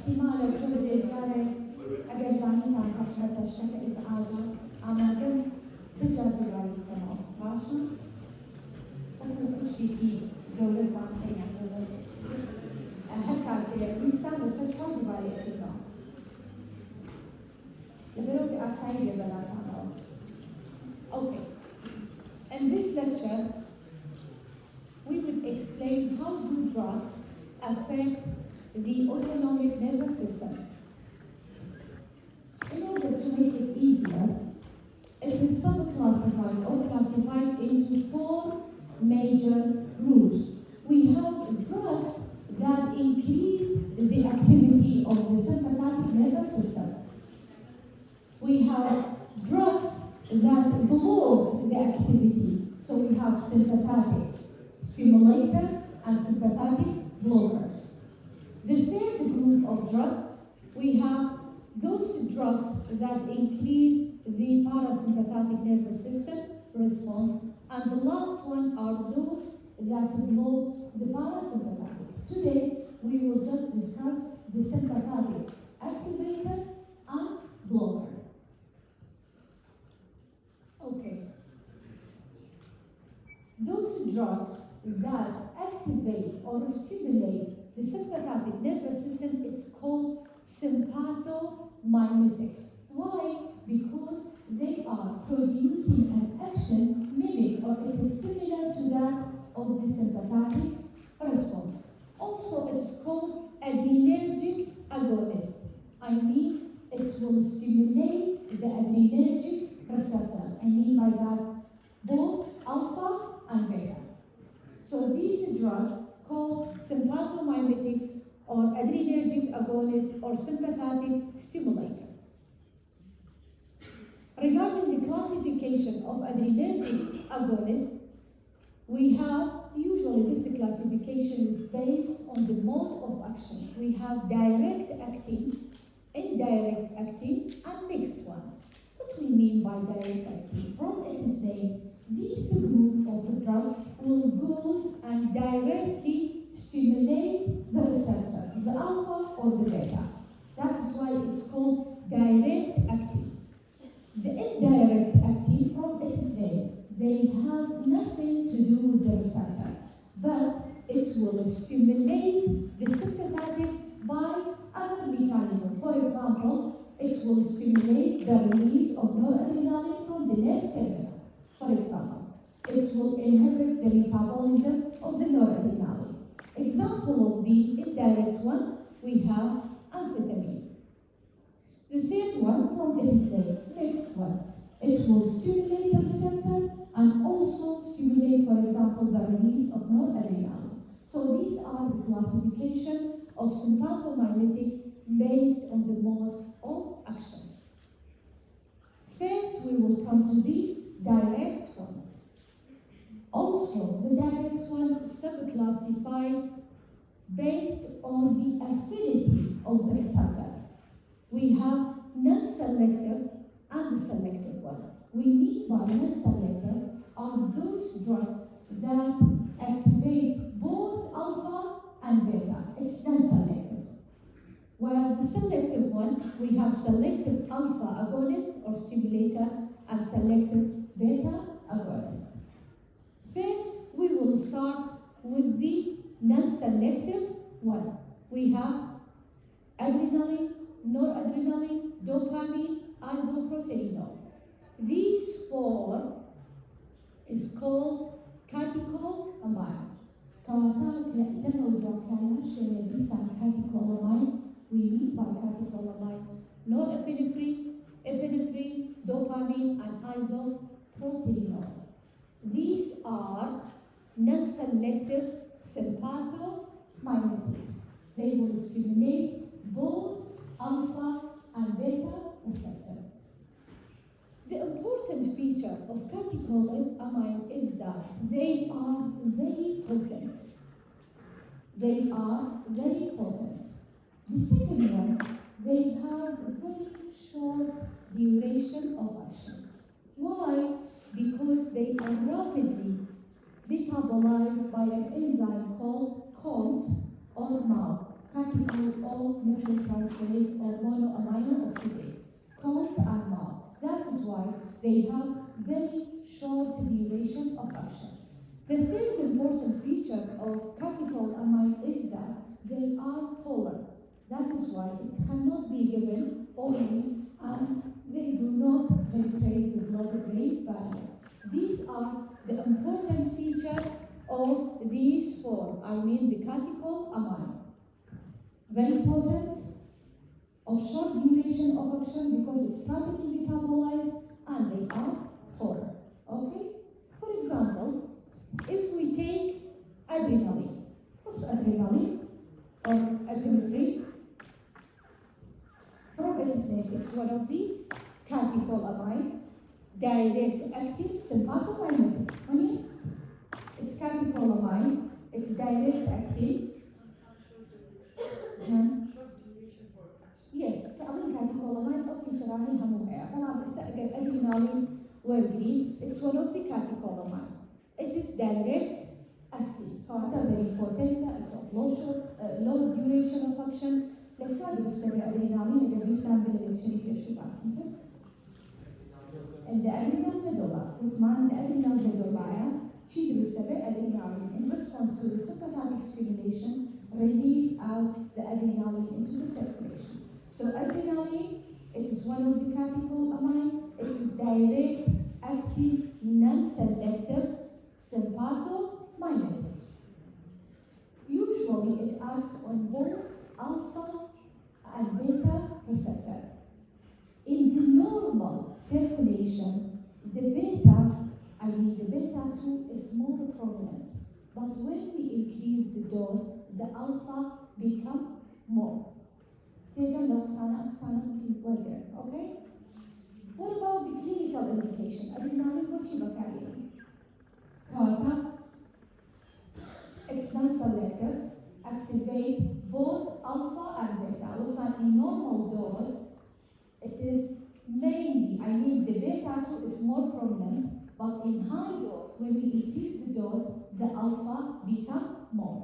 احتمال الكوزي الجاري أجل زانيتا عن تحمل الشكل إذا عمل تجارب رأي كمان راشا وكذا تشبيكي جولة عن هكذا we stand the central variety now. The below outside of the okay. In this lecture, we will explain how do drugs affect the autonomic nervous system. In order to make it easier, it is sub-classified or classified into 4 major groups. We have drugs that increase the activity of the sympathetic nervous system. We have drugs that block the activity. So we have sympathetic stimulator and sympathetic blockers. The third group of drugs, we have those drugs that increase the parasympathetic nervous system response, and the last one are those that block the parasympathetic. Today, we will just discuss the sympathetic activator and blocker. Okay. Those drugs that activate or stimulate the sympathetic nervous system is called sympathomimetic. Why? Because they are producing an action mimic or it is similar to that of the sympathetic response. Also, it's called adrenergic agonist. I mean, it will stimulate the adrenergic receptor. I mean by that both alpha and beta. So these drugs called sympathomimetic or adrenergic agonist or sympathetic stimulator. Regarding the classification of adrenergic agonists, we have, usually this classification is based on the mode of action. We have direct acting, indirect acting, and mixed one. What we mean by direct acting? From its name, this group of drugs will go and directly stimulate the receptor, the alpha or the beta. That's why it's called direct acting. The indirect acting, from its name, they have nothing to do with the receptor, but it will stimulate the sympathetic by other mechanisms. For example, it will stimulate the release of noradrenaline from the nerve terminal. For example, it will inhibit the metabolism of the noradrenaline. Example of the indirect one, we have amphetamine. The third one, from its name, next one, it will stimulate the receptor and also stimulate, for example, the release of noradrenaline. So these are the classification of sympathomimetic based on the mode of action. First, we will come to the direct one. Also, the direct one is sub-classified based on the affinity of the receptor. We have non-selective and selective one. We mean by non-selective are those drugs that activate both alpha and beta. It's non-selective. While the selective one, we have selective alpha agonist or stimulator and selective beta agonist. First, we will start with the non-selective one. We have adrenaline, noradrenaline, dopamine, isoproteinol. These 4 is called catecholamine. We mean by catecholamine norepinephrine, epinephrine, dopamine, and isoproteinol. These are non-selective sympathomimetic. They will stimulate both alpha and beta receptor. The important feature of catecholamine is that they are very potent. They are very potent. The second one, they have very short duration of action. Why? Because they are rapidly metabolized by an enzyme called COMT or MAO, catechol or methyltransferase or monoamino oxidase, called ANMA. That is why they have very short duration of action. The third important feature of catecholamine is that they are polar. That is why it cannot be given orally and they do not penetrate the blood-brain barrier. These are the important feature of these four, I mean the catecholamine. Very potent, of short duration of action because it's rapidly metabolized and they are polar. Okay? For example, if we take adrenaline, what's adrenaline or epinephrine? From its name, it's one of the catecholamine, direct acting sympathomimetic. Honey, it's catecholamine, it's direct acting. Yes, catecholamine or featureani hamuhaya. And I'm going adrenaline green. It's one of the catecholamine. It is direct acting. However, very potent, it's of low duration of action. Like how do you study adrenaline? Like we can build a cherry and the adrenal medulla, with man, the adrenal medulla, she do study adrenaline in response to the sympathetic stimulation, release out the adrenaline into the circulation. So adrenaline, it is one of the catecholamine. It is direct, active, non-selective, sympathomimetic. Usually it acts on both alpha and beta receptor. In the normal circulation, the beta 2 is more prominent. But when we increase the dose, the alpha become more. Okay? What about the clinical indication? Adrenaline, what you cardiac? It's non-selective, activate both alpha and beta. In normal dose, it is mainly, the beta 2 is more prominent, but in high dose, when we increase the dose, the alpha become more.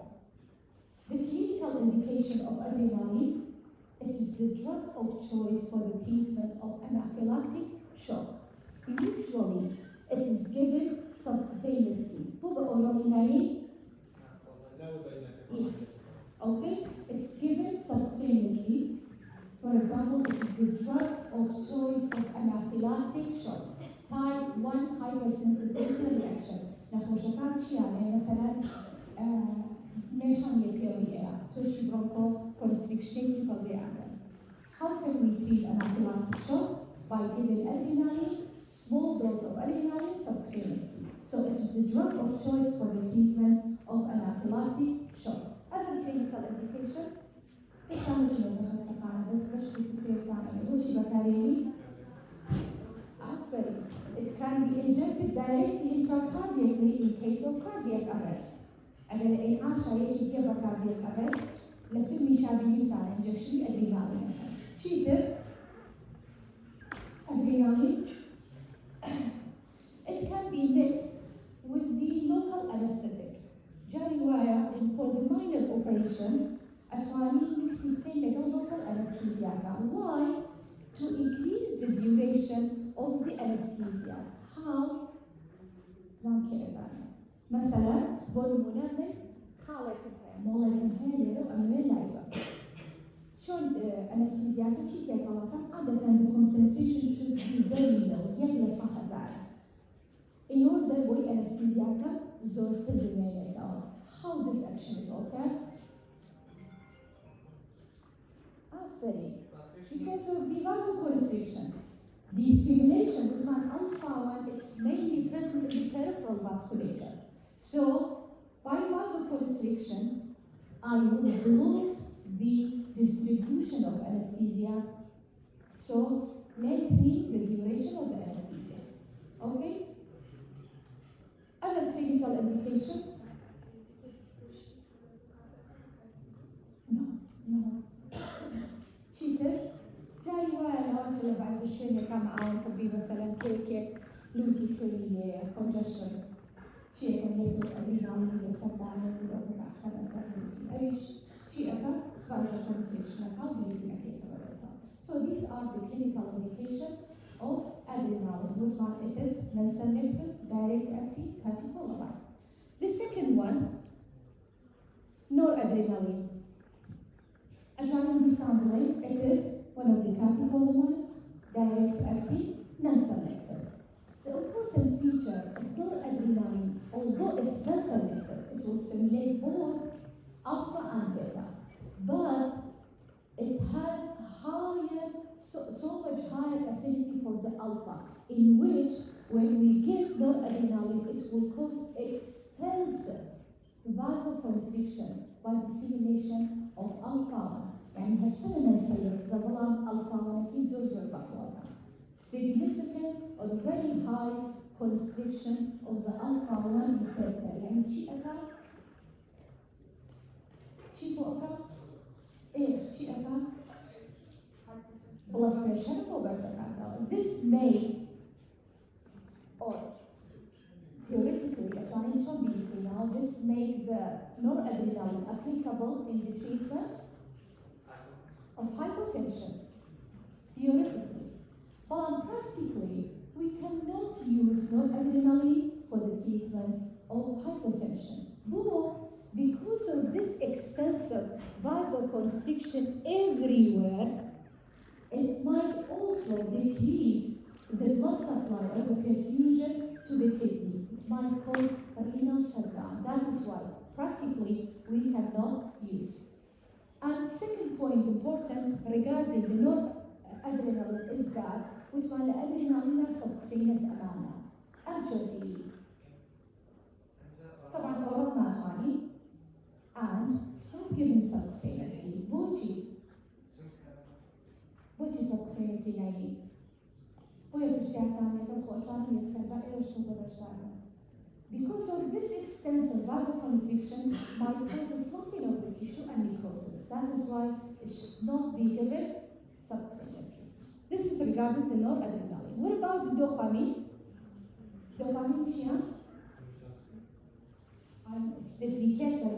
The clinical indication of adrenaline, it is the drug of choice for the treatment of anaphylactic shock. Usually, it is given subcutaneously. Yes. Okay? It's given subcutaneously. For example, it is the drug of choice of anaphylactic shock. Type 1 hypersensitivity reaction. نخوشكات شي يعني مثلا نيشان يبيوية توشي برونكو constriction فظيعة. How can we treat anaphylactic shock? By giving adrenaline, small dose of adrenaline subcutaneously. So it's the drug of choice for the treatment of anaphylactic shock. Other clinical indication, it can be injected directly intracardiacally in case of cardiac arrest. And then in Asha, you give a cardiac arrest, let's say injection adrenaline. Cheated adrenaline. It can be mixed with the local anesthetic. Jariwaya, and for the minor operation, Atwani mixing pain local anesthesia. Why? To increase the duration of the anesthesia. How? مثلا بالمنمل خالق مولا الانهالر وعمل لايبر شون anesthesia شيء كذا عادة the concentration should be very low يقل صح زعل in order boy anesthesia زورت الميل how this action is occurred because of the vasoconstriction. The stimulation with an alpha 1 is mainly present in the peripheral vasculature. So, by vasoconstriction, I will block the distribution of anesthesia. So, lengthening the duration of the anesthesia. Okay? Other clinical indication? No. Cheater? جاي وانا وقت بعد الشيء كان معاهم طبي مثلا كيك لوكي كوي كونجشن شيء كان يكتب أدرينالين يسمى ولا خمسة ايش شيء أكثر خمس vasoconstriction accompanied catheter. So these are the clinical indications of adrenaline. Which one it is? Non-selective, direct acting catecholamine. The second one, noradrenaline. Adrenaline desampling, it is one of the catecholamine, direct acting, non-selective. The important feature of noradrenaline, although it's non-selective, it will stimulate both alpha and beta, but it has so much higher affinity for the alpha, in which when we give noradrenaline, it will cause extensive vasoconstriction by the stimulation of alpha 1. يعني هالشغل نسيت قبل alpha 1 يزوج بقوة. Significant or very high constriction of the alpha 1 receptor. يعني شيء أكا شيء فوقها إيش شيء أكا blood pressure over the This may, or theoretically, now, this make the noradrenaline applicable in the treatment of hypotension, theoretically. But practically, we cannot use noradrenaline for the treatment of hypotension. But because of this extensive vasoconstriction everywhere, it might also decrease the blood supply or the perfusion to the kidney. It might cause renal shutdown. That is why practically we cannot use. And second point important regarding the noradrenaline is that which one the adrenaline subcutaneous amount. Actually, طبعا oral ناتواني and stop giving subcutaneously. What is subcutaneously naive? Because of this extensive vasoconstriction might cause a sloughing of the tissue and necrosis. That is why it should not be given subcutaneously. This is regarding the noradrenaline. What about the dopamine? Dopamine, it's the precursor,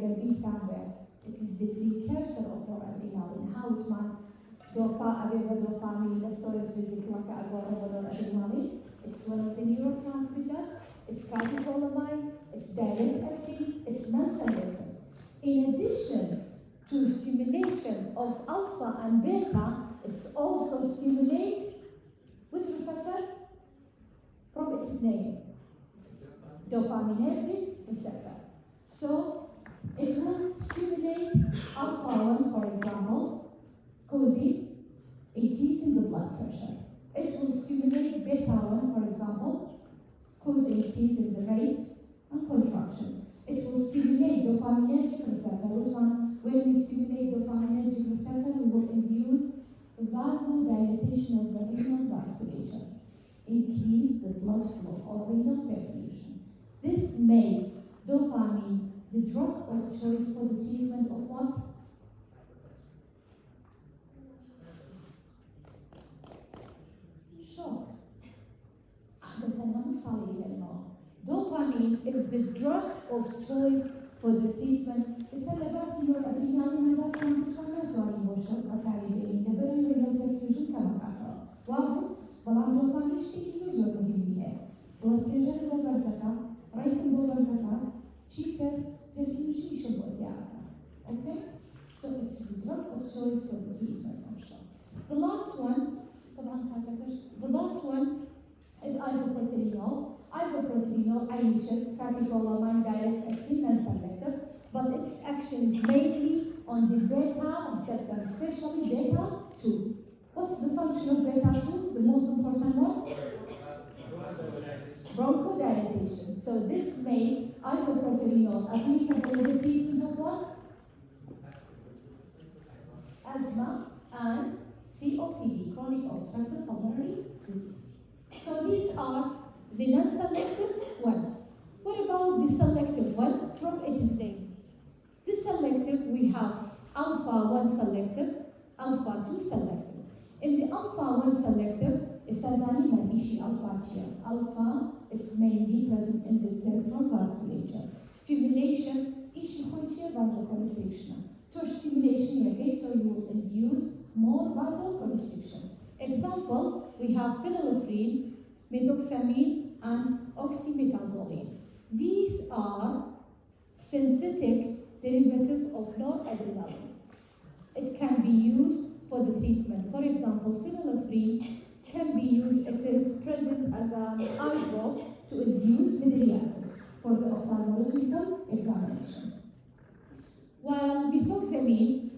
it is the precursor of noradrenaline. How it might dopamine, the storage physical noradrenaline. It's one of the neurotransmitter, it's catecholamine, it's direct acting, it's non-selective. In addition to stimulation of alpha and beta, it's also stimulates which receptor? From its name, dopaminergic receptor. So it will stimulate alpha 1, for example, causing increase in the blood pressure. It will stimulate beta 1, for example, cause increase in the rate and contraction. It will stimulate dopaminergic receptor. When we stimulate dopaminergic receptor, we will induce vasodilatation of the renal vasculature, increase the blood flow or renal perfusion. This makes dopamine the drug of choice for the treatment of what? Shock. Dopamine is the drug of choice for the treatment. Okay? So it's the drug of choice for the treatment of shock. The last one is isoproterenol. Isoproterenol, catecholamine, direct acting and selective, but its action is mainly on the beta receptor, especially beta 2. What's the function of beta 2? The most important one? Bronchodilation. So this made isoproterenol applicable in the treatment of what? Asthma and COPD, chronic obstructive pulmonary disease. So these are the non-selective one. What about the selective one from its name? The selective, we have alpha 1 selective, alpha 2 selective. In the alpha 1 selective, it's alpha, it's mainly present in the peripheral vasculature. Stimulation, vasoconstriction. To stimulation, okay, so you will vasoconstriction. Example, we have phenylephrine, methoxamine, and oxymetazoline. These are synthetic derivatives of noradrenaline. It can be used for the treatment. For example, phenylephrine can be used, it is present as an eye drop to induce mydriasis for the ophthalmological examination. While methoxamine,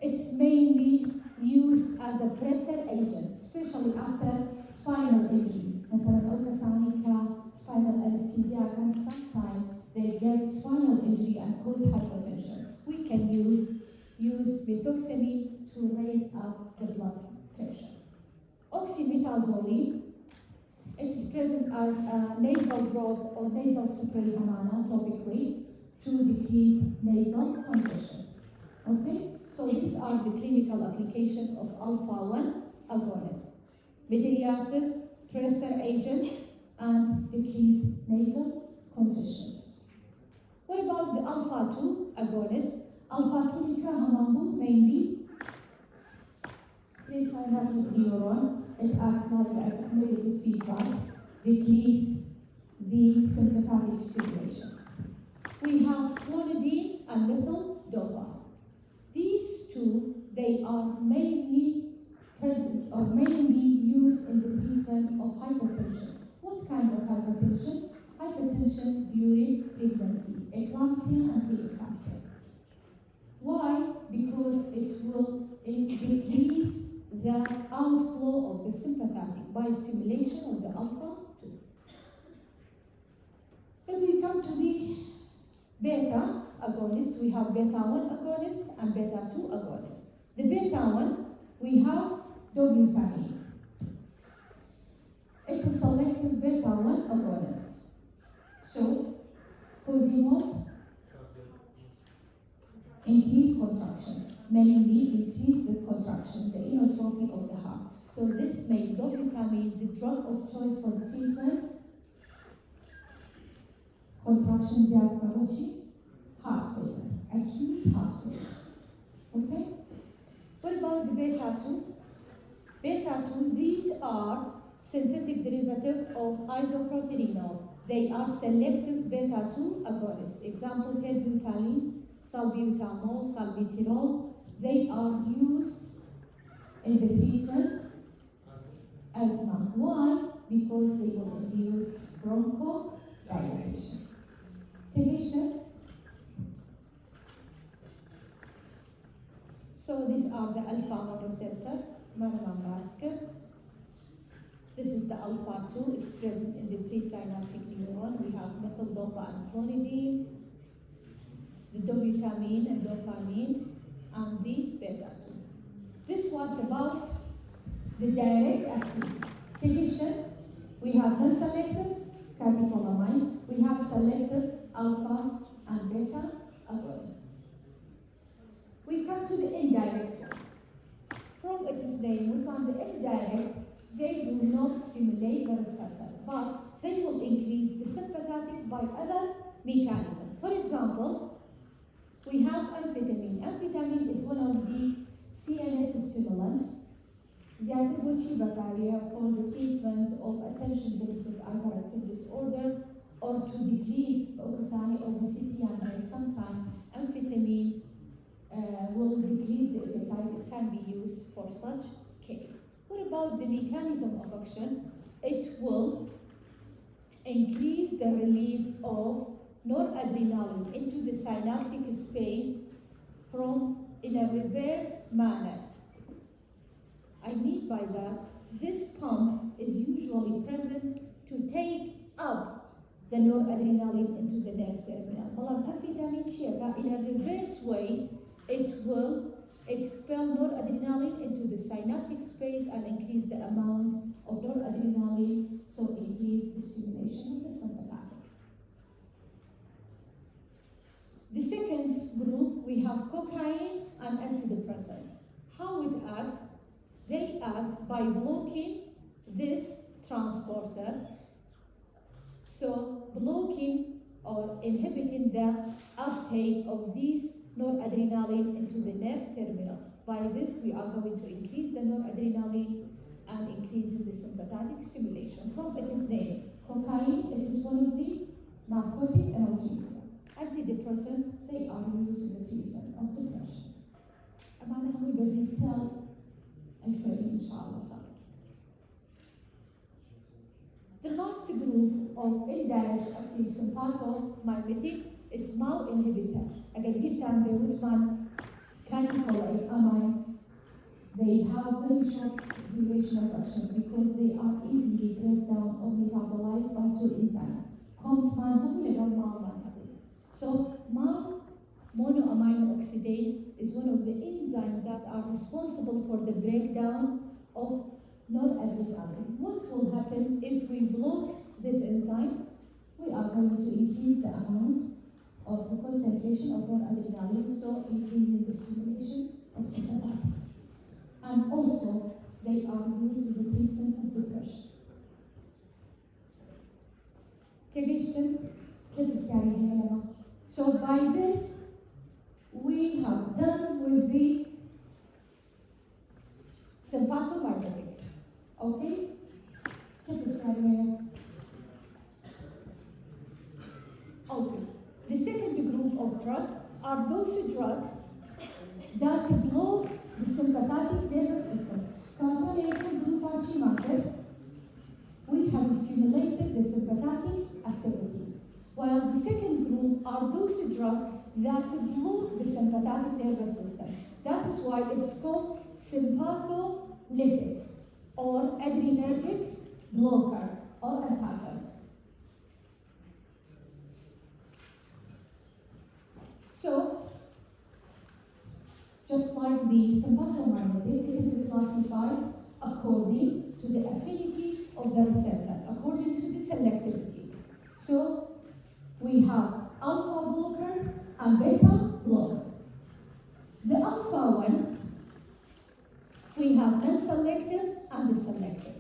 it's mainly used as a pressure agent, especially after spinal injury. مثلا أوكاسانيكا spinal anesthesia can sometimes they get spinal injury and cause hypertension. We can use methoxamine to raise up the blood pressure. Oxymetazoline, it's present as a nasal drop or nasal spray topically to decrease nasal congestion. Okay, so these are the clinical applications of alpha-1 agonist. Mydriasis, pressure agent, and decrease nasal congestion. What about the alpha-2 agonist? Alpha-2 nikrahamambu mainly presynaptic neuron. It acts like a negative feedback, decrease the sympathetic stimulation. We have clonidine and methyl dopa. These two, they are mainly present or mainly used in the treatment of hypertension. What kind of hypertension? Hypertension during pregnancy, eclampsia and preeclampsia. Why? Because it will decrease the outflow of the sympathetic by stimulation of the alpha-2. If we come to the beta agonist, we have beta-1 agonist and beta-2 agonist. The beta-1, we have dobutamine. It's a selective beta-1 agonist. So, causing what? Increased contraction, mainly increase the contraction, the inotropy of the heart. So this makes dobutamine the drug of choice for the treatment. Contraction زيادة كروشي, heart failure, acute heart failure. Okay? What about the beta-2? Beta-2, these are synthetic derivatives of isoproteinol. They are selective beta-2 agonists. Example, terbutaline, salbutamol, salmeterol. They are used in the treatment asthma. Why? Because they will induce bronchodilation. Patient. So these are the alpha-1 receptor, Manama basket. This is the alpha-2, it's present in the presynaptic neuron. We have methyl dopa and clonidine, the dobutamine and dopamine, and the beta-2. This was about the direct activation. We have non-selective catecholamine, we have selective alpha and beta agonists. We come to the indirect one. From its name, we find the indirect, they do not stimulate the receptor, but they will increase the sympathetic by other mechanisms. For example, we have amphetamine. Amphetamine is one of the CNS stimulants. The activity bacteria for the treatment of attention deficit hyperactive disorder or to decrease obesity and sometimes amphetamine will decrease the appetite. It can be used for such case. What about the mechanism of action? It will increase the release of noradrenaline into the synaptic space from in a reverse manner. I mean by that, this pump is usually present to take up the noradrenaline into the nerve terminal. But amphetamine in a reverse way, it will expel noradrenaline into the synaptic space and increase the amount of noradrenaline, so increase the stimulation of the sympathetic. The second group, we have cocaine and antidepressant. How it acts? They act by blocking this transporter, so blocking or inhibiting the uptake of these noradrenaline into the nerve terminal. By this agonist, we are going to increase the noradrenaline and increasing the sympathetic stimulation. From its name, cocaine, it is one of the narcotic analgesia. Antidepressant, they are used in the treatment of depression. أما نحن بالديتيل الكريم إن شاء الله صار. The last group of indirect active sympathomimetic is MAO inhibitor. Again, can be with one catecholamine. They have very short duration of action because they are easily break down or metabolized by two enzymes. So MAO monoamino oxidase is one of the enzymes that are responsible for the breakdown of noradrenaline. What will happen if we block this enzyme? We are going to increase the amount of the concentration of noradrenaline, so increasing the stimulation of sympathetic. And also, they are used in the treatment of depression. So by this, we have done with the sympathomimetic. Okay? Okay. The second group of drugs are those drugs that block the sympathetic nervous system. We have stimulated the sympathetic activity. While the second group are those drugs that block the sympathetic nervous system. That is why it's called sympatholytic or adrenergic blocker or antagonist. So, just like the sympathomimetic, it is classified according to the affinity of the receptor, according to the selectivity. So, we have alpha blocker and beta blocker. The alpha one, we have non-selective and the selective.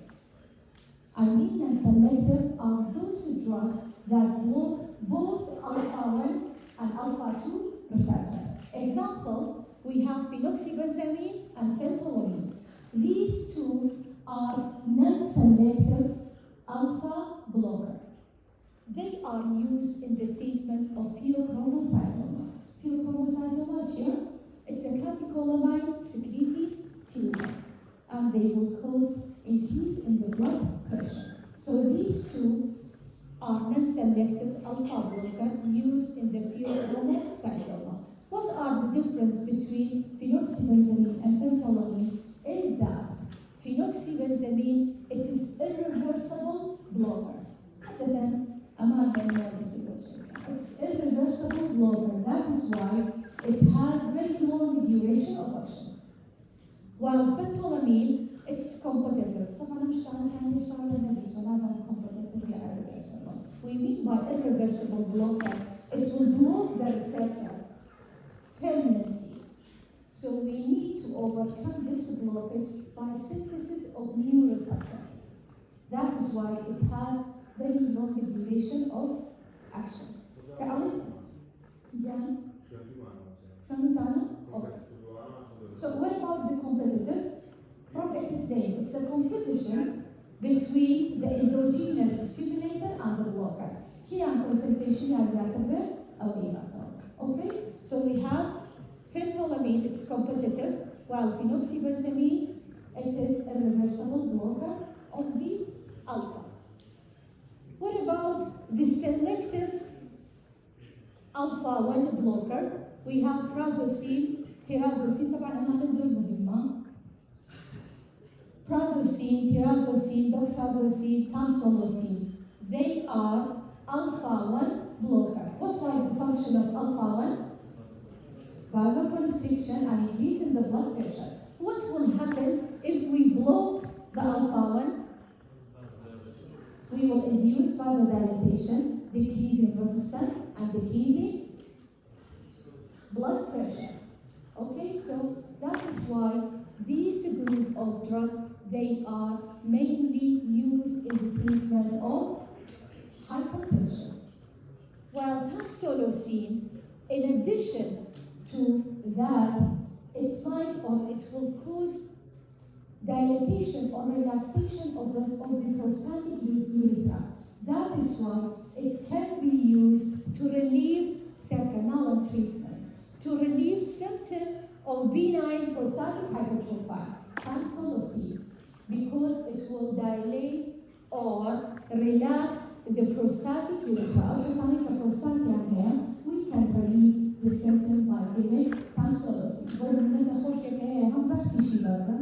I mean non-selective are those drugs that block both alpha 1 and alpha 2 receptor. Example, we have phenoxybenzamine and phentolamine. These two are non-selective alpha blocker. They are used in the treatment of pheochromocytoma. Pheochromocytoma here, it's a catecholamine secreting tumor, and they will cause increase in the blood pressure. So these two are non-selective alpha blockers used in the pheochromocytoma. What are the difference between phenoxybenzamine and phentolamine is that phenoxybenzamine, it is irreversible blocker. It's irreversible blocker. That is why it has very long duration of action. While phentolamine, it's competitive. We mean by irreversible blocker, it will block the receptor permanently. So we need to overcome this blockage by synthesis of new receptor. That is why it has very long duration of action. So what about the competitive? From its name, it's a competition between the endogenous stimulator and the blocker. Here concentration has okay? So we have phentolamine, it's competitive, while phenoxybenzamine, it is a reversible blocker of the alpha. What about the selective alpha 1 blocker? We have prazosine, tyrosine, طبعا أنا نزول مهمة. Prazosine, tyrosine, doxazosine, tamsulosin. They are alpha 1 blocker. What was the function of alpha 1? Vasoconstriction and increase in the blood pressure. What will happen if we block the alpha 1? We will induce vasodilatation, decreasing resistance, and decreasing blood pressure. Okay, so that is why these group of drugs, they are mainly used in the treatment of hypertension. While tamsulosin, in addition to that, it might or it will will cause dilatation or relaxation of the prostatic urethra. That is why it can be used to relieve circumnal treatment, to relieve symptoms of benign prostatic hypertrophy, cancer, because it will dilate or relax the prostatic urethra. Ultrasonic prostate here, we can relieve the symptom by giving cancer. But when the horse هم زخمی شی لازم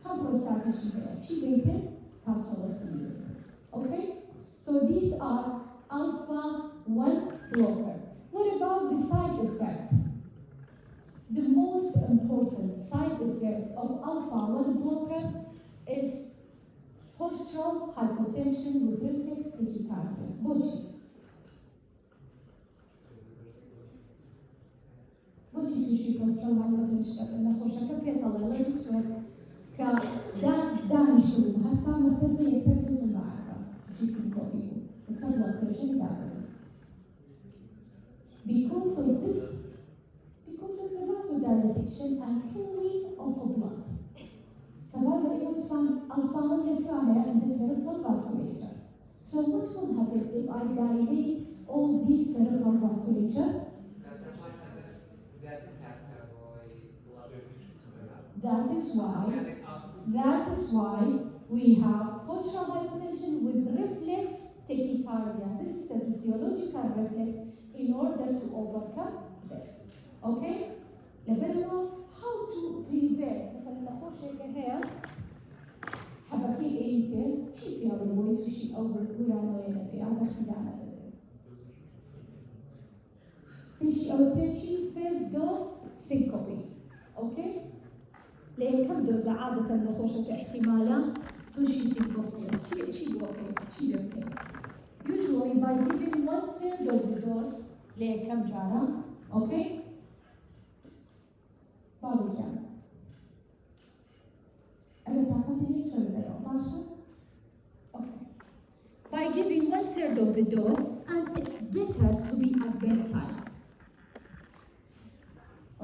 هم prostatic شی بیته cancer. Okay? So these are alpha 1 blocker. What about the side effect? The most important side effect of alpha 1 blocker is postural hypotension with reflex tachycardia. بۆچی تووشی postural hypotension نەخۆشەکە پێدەڵێ لە دکتۆر کە دانیشتبوو هەستا مەسەر بە یەکسەر کردن بەعاقە تووشی سینکۆپی بوو یەکسەر بڵۆد پرێشەری دابەزی. Because of the vasodilatation and pooling of blood. The vasodilatation alpha 1 require in the peripheral vasculature. So what will happen if I dilate all these peripheral vasculature? That is why we have postural hypotension with reflex tachycardia. This is a physiological reflex in order to overcome this. Okay? Now, how to prevent? مثلا نخوش هيك حبكي ايتي شي فيها بالبويت وشي او بالقران وين في عزا خدانا بشي او ترشي فيز دوز سينكوبي. اوكي؟ ليه كم دوز عادة نخوشة احتمالا توشي سينكوبي شي بوكي usually by giving 1/3 of the dose ليه كم جارة. اوكي؟ بابو كم؟ أنا تعطيني شو بدي أقول Okay. By giving 1/3 of the dose, and it's better to be at bedtime.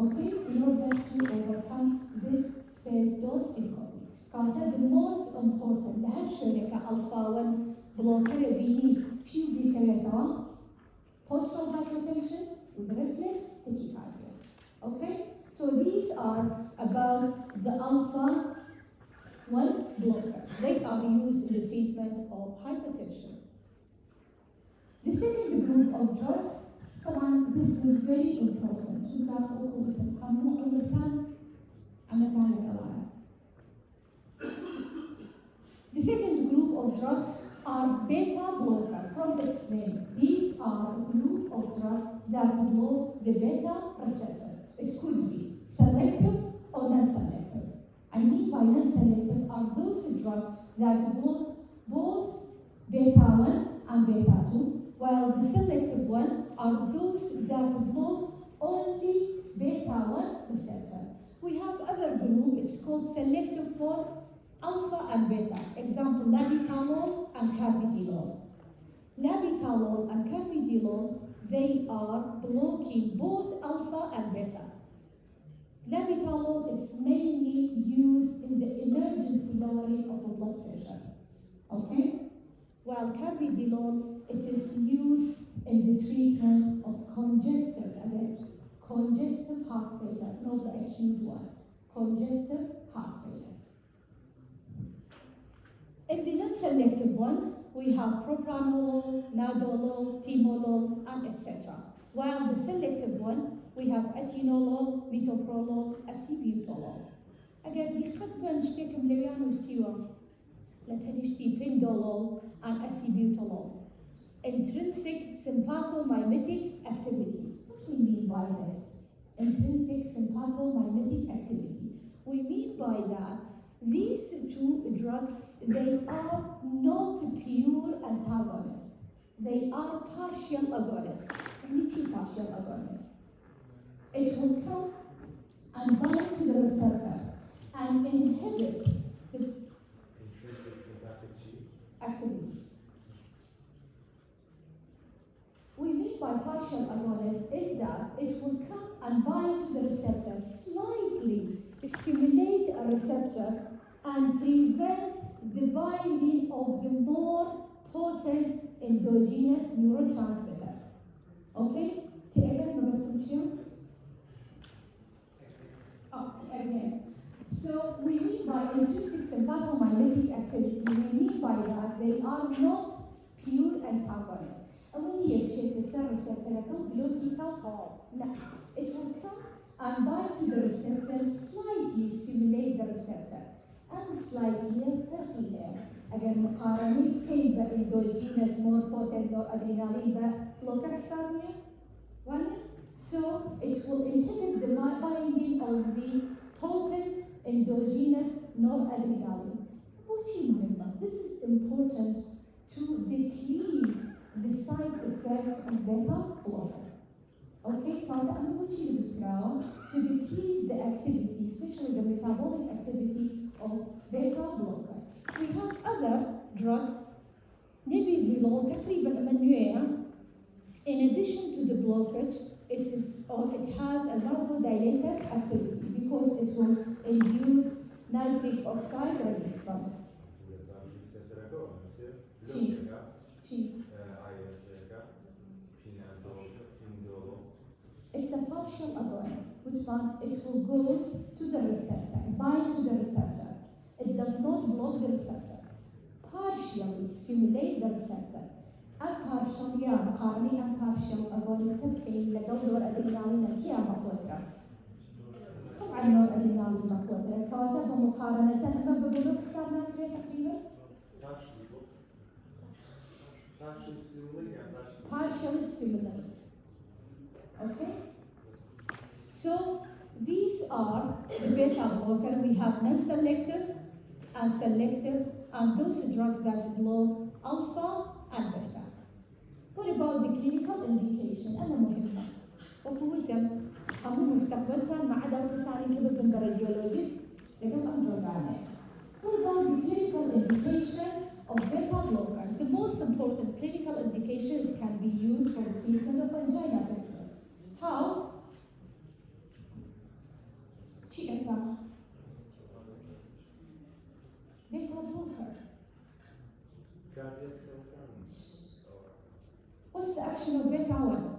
Okay, in order to overcome this phase dose syncope. Because the most important, the هالشركة alpha 1 blocker بيني شو بيكريتها postural hypertension with reflex tachycardia. Okay, so these are about the alpha 1 blocker. They are used in the treatment of hypertension. The second group of drug, this is very important. The second group of drugs are beta blocker from its name. These are a group of drugs that block the beta receptor. It could be selective or non-selective. I mean by non-selective are those drugs that block both beta 1 and beta 2, while the selective one are those that block only beta 1 receptor. We have other group, it's called selective for alpha and beta. Example, labetalol and carvedilol. Labetalol and carvedilol, they are blocking both alpha and beta. Labetalol is mainly used in the emergency lowering of the blood pressure. Okay? While carvedilol, it is used in the treatment of congestive heart failure, not the acute one. Congestive heart failure. In the non-selective one, we have propranolol, nadolol, timolol, and etc. While the selective one, we have etinolol, metoprolol, acebutolol. Again, the قد نشتكي مليان وسيوا لتنشتي pindolol and acebutolol. Intrinsic sympathomimetic activity. What do we mean by this? Intrinsic sympathomimetic activity. We mean by that these two drugs, they are not pure antagonists. They are partial agonists. Any two partial agonists. It will come and bind to the receptor and inhibit the intrinsic sympathetic activity. We mean by partial agonist is that it will come and bind to the receptor, slightly stimulate receptor and prevent the binding of the more potent endogenous neurotransmitter. Okay? تقدر بس نمشي؟ Again. So we mean by intrinsic sympathomimetic activity, we mean by that they are not pure antagonists. أولية بشيء تستر receptor يكون political power. No, it will come and bind to the receptor, slightly stimulate the receptor, and slightly فرقية. أجر مقارنة كيف endogenous more potent noradrenaline blocker حسابية؟ One. So it will inhibit the binding of the potent endogenous noradrenaline. This is important to decrease the side effect of beta blocker. Okay, to decrease the activity, especially the metabolic activity of beta blocker. We have other drug, nebizolol, تقريبا أمنية. In addition to the blockage, it has a vasodilator activity because it will induce nitric oxide release from it. It's a partial agonist, which one it will go to the receptor, bind to the receptor. It does not block the receptor. Partially stimulate the receptor. A partial, مقارنة and partial agonist كي لقوا الأدرينالين كيا مقوترة. طبعاً الأدرينالين مقوترة. كواتا بمقارنة أما بقولوا حسابنا كذا تقريباً. Partial stimulate. Okay. So these are the beta blocker. We have non-selective and selective, and those drugs that block alpha and beta. What about the clinical indication? أنا مهمة. وقوتهم أمو مستقبلتها مع عدم تساني كبد من radiologist لكن أمجر عليه. What about the clinical indication of beta blocker? The most important clinical indication it can be used for the treatment of angina pectoris. How? Beta blocker. What's the action of beta 1?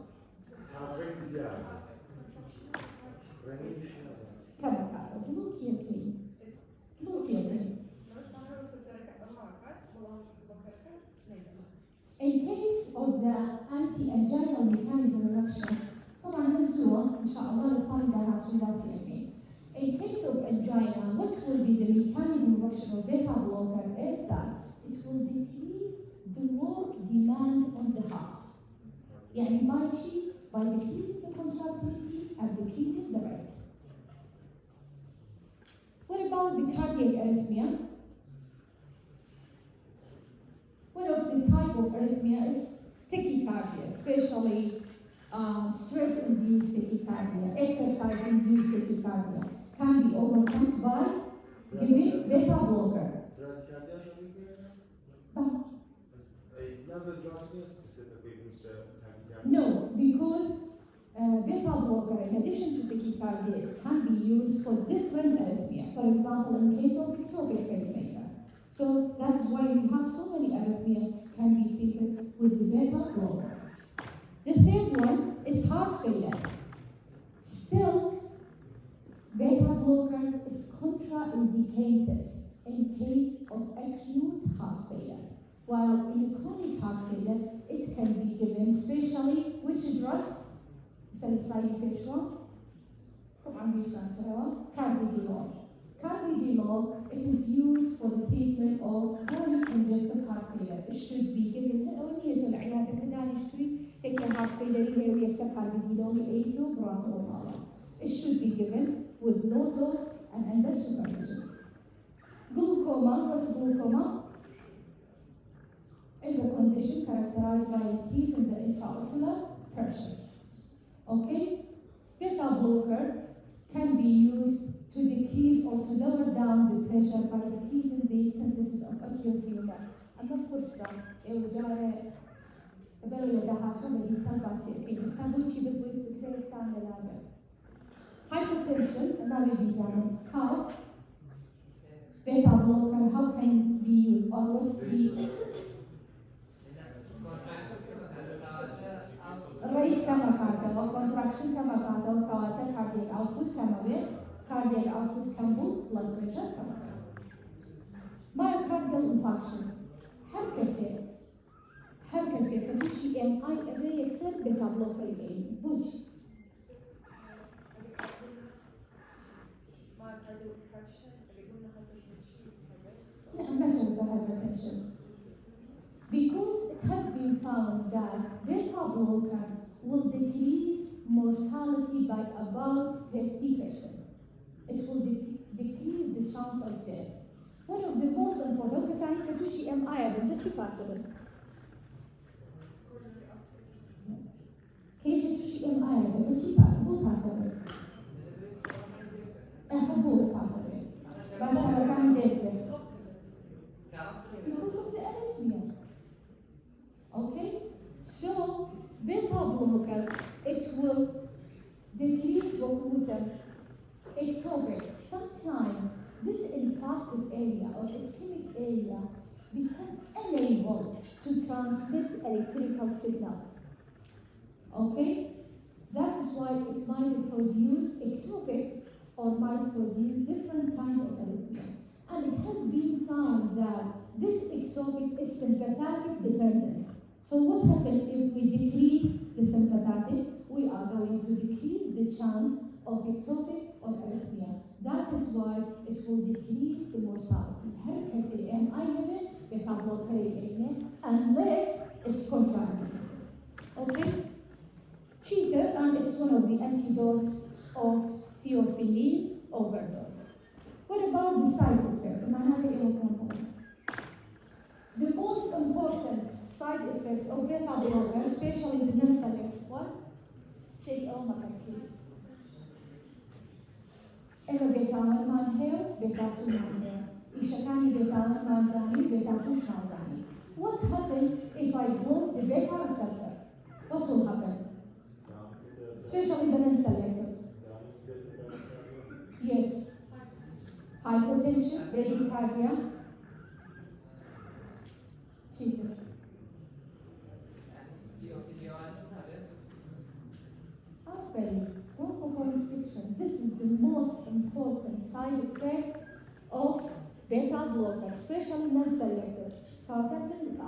In case of the anti-anginal mechanism of action, طبعا نزلوها إن شاء الله لصالح In case of angina, what will be the mechanism of action of beta blocker is that it will decrease the work demand on the heart. يعني by decreasing the contractility and decreasing the rate. What about the cardiac arrhythmia? One of the type of arrhythmia is tachycardia, especially stress-induced tachycardia, exercise-induced tachycardia, can be overcome by giving beta blocker. No, because beta blocker, in addition to tachycardia, it can be used for different arrhythmia. For example, in case of ectopic pacemaker. So that's why we have so many arrhythmia can be treated with the beta blocker. The third one is heart failure. Still, beta blocker is contraindicated in case of acute heart failure. While in chronic heart failure, it can be given, especially which drug? Carvedilol. Carvedilol, it is used for the treatment of chronic congestive heart failure. It should be given أولية العيادة كذا نشتري هيك heart failure هي ويكسر carvedilol 8 براتول. It should be given with low dose and under supervision. Glaucoma, what's glaucoma? Is a condition characterized by increase in the intraocular pressure. Okay? Beta blocker can be used to decrease or to lower down the pressure by decreasing the synthesis of aqueous humor. أما القرصة وجارة قبل يدها حمل يتلبس كي نستخدم شيء بس بالفكرة كاملة. Hypertension, another example. How? output كم cardiac output كم blood pressure كم myocardial infarction هركسة كتوشي MI أبي يكسر بيتا بلوكر الأين بوش نعم measures the hypertension because it has been found that beta blocker will decrease mortality by about 50%. It will decrease the chance of death. One of the most important because I can do MI but it's possible. Can you do MI but it's possible. possible. But I can't get it. Because of the arrhythmia. Okay? So beta blocker it will decrease water ectopic. Sometimes this infarcted area or ischemic area become unable to transmit electrical signal. Okay? That is why it might produce ectopic or might produce different kinds of arrhythmia. And it has been found that this ectopic is sympathetic dependent. So what happens if we decrease the sympathetic? We are going to decrease the chance of ectopic or arrhythmia. That is why it will decrease the mortality. هركز MI هنا بيتا بلوكر unless it's contraindicated. Okay? Cheater, and it's one of the antidotes of theophylline overdose. What about the side effect? The most important side effect of beta blocker, especially the non-selective one, say oh my please. إما بيتا 1 ما inhale, بيتا 2 ما inhale. إيش كان بيتا 1 ما زاني, بيتا 2 ما زاني. What happens if I block the beta receptor? What will happen? Especially the non-selective. Yes. Hypertension, bradycardia. Cheater. Bronchoconstriction. This is the most important side effect of beta blocker, especially non-selective. The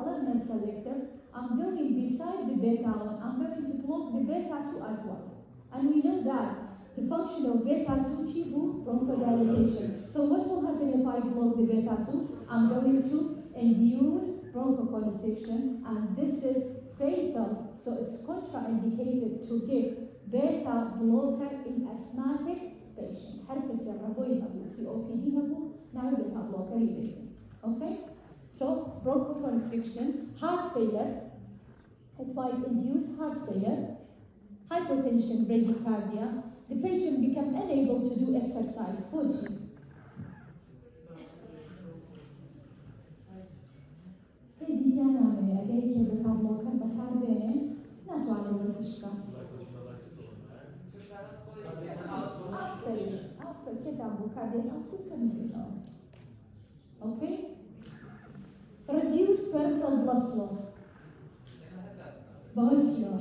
other non-selective, I'm going beside the beta 1, I'm going to block the beta 2 as well. And we know that the function of beta 2 chibu bronchodilation. So what will happen if I block the beta 2? I'm going to induce bronchoconstriction, and this is fatal. So it's contraindicated to give beta blocker in asthmatic patient. هركز يربو يهبو COPD يهبو نعمل beta blocker يبين. Okay? So bronchoconstriction, heart failure, it might induce heart failure, hypotension, bradycardia. The patient become unable to do exercise. Coaching. Hezitana me, again, the beta blocker, but how bene? Not one of the after كده cardiac output كمان. Okay? Reduce peripheral blood flow. بقول شنو؟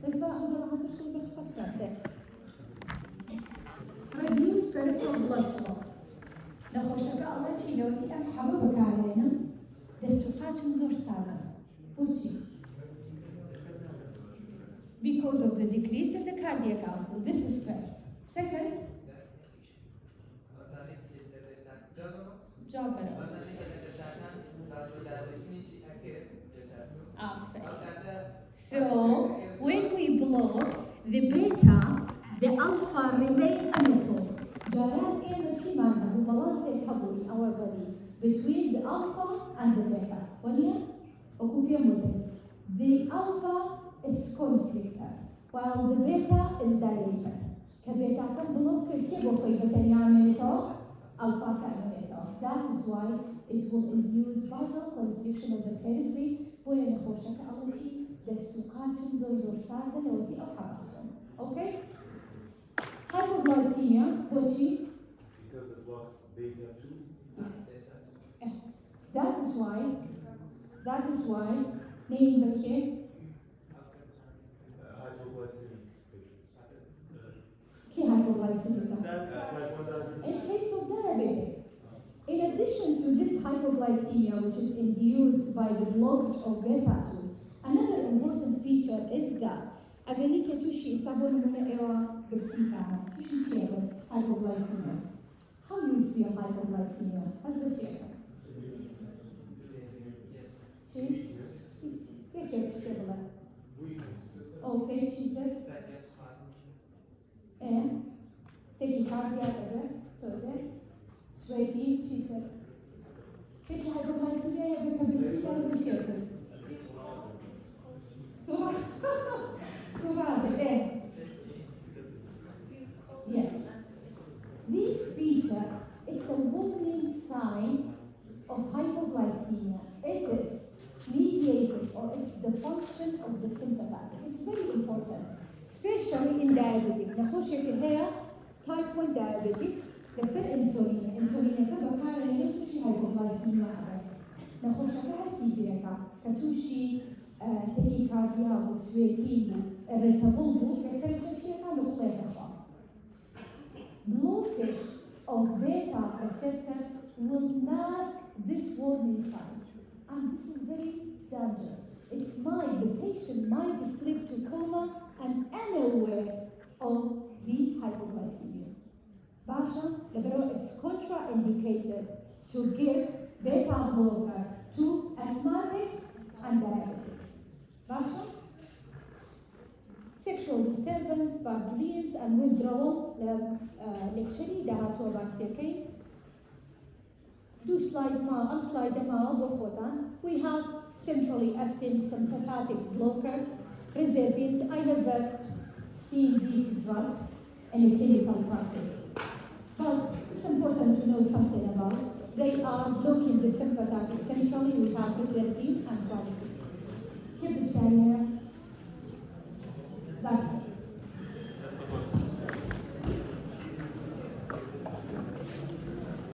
بس بقى أنا هتشوف الفكرة. Reduce peripheral blood flow. لو شكرا الله شنو في أم حبوبك علينا. دستوقات مزور سادة. وشي. Because of the decrease in the cardiac output. This is first. Second, job So when we block the beta, the alpha remain unopposed. Jaran energy manner balance الحضوري our body between the alpha and the beta. The alpha is constrictor, while the beta is dilator. كبيتا كم بلوك كيبو فايدة يعملته alpha كعملته. That is why it will induce vasoconstriction of the periphery وين خوشك أولتي دستوقاتهم زور سادة لو دي أو حرارهم. Okay? Hypoglycemia, وشي? Because it blocks beta 2? Yes. That is why name the kid. hypoglycemic. Type 1 diabetes. In case of diabetic, in addition to this hypoglycemia, which is induced by the blockage of beta 2, another important feature is that أغنيك توشي يستعمل من إيرا بالسيكا توشي تعمل hypoglycemia. How do you feel hypoglycemia? As the shaker. كيف تشتغل؟ Okay, cheated. And tachycardia ever, sweaty, cheated. Take hypoglycemia, you can be sick as a shaker. Yes. This feature, it's a warning sign of hypoglycemia. It is mediated, or it's the function of the sympathetic. It's very important, especially in diabetic. نخش here, type 1 diabetic, بس الانسولين تبقى كان ينتشي hypoglycemia هذا. نخش كهسيبيكا كتوشي تاكيكارديا وسويتين irritable يصير شيء كانوا خليفة. Blockage of beta receptor will mask this warning sign, and this is very dangerous. The patient might slip to coma and unaware of the hypoglycemia. Basha, it's contraindicated to give beta blocker to asthmatic and diabetic. Basha, sexual disturbance, bad dreams, and withdrawal. Lecture ده هاتوا باسيكين. Do slide them out بخوتان. We have centrally acting sympathetic blocker, reserving. I never seen this drug in a clinical practice, but it's important to know something about. They are blocking the sympathetic centrally. We have reserving and quality. Keep the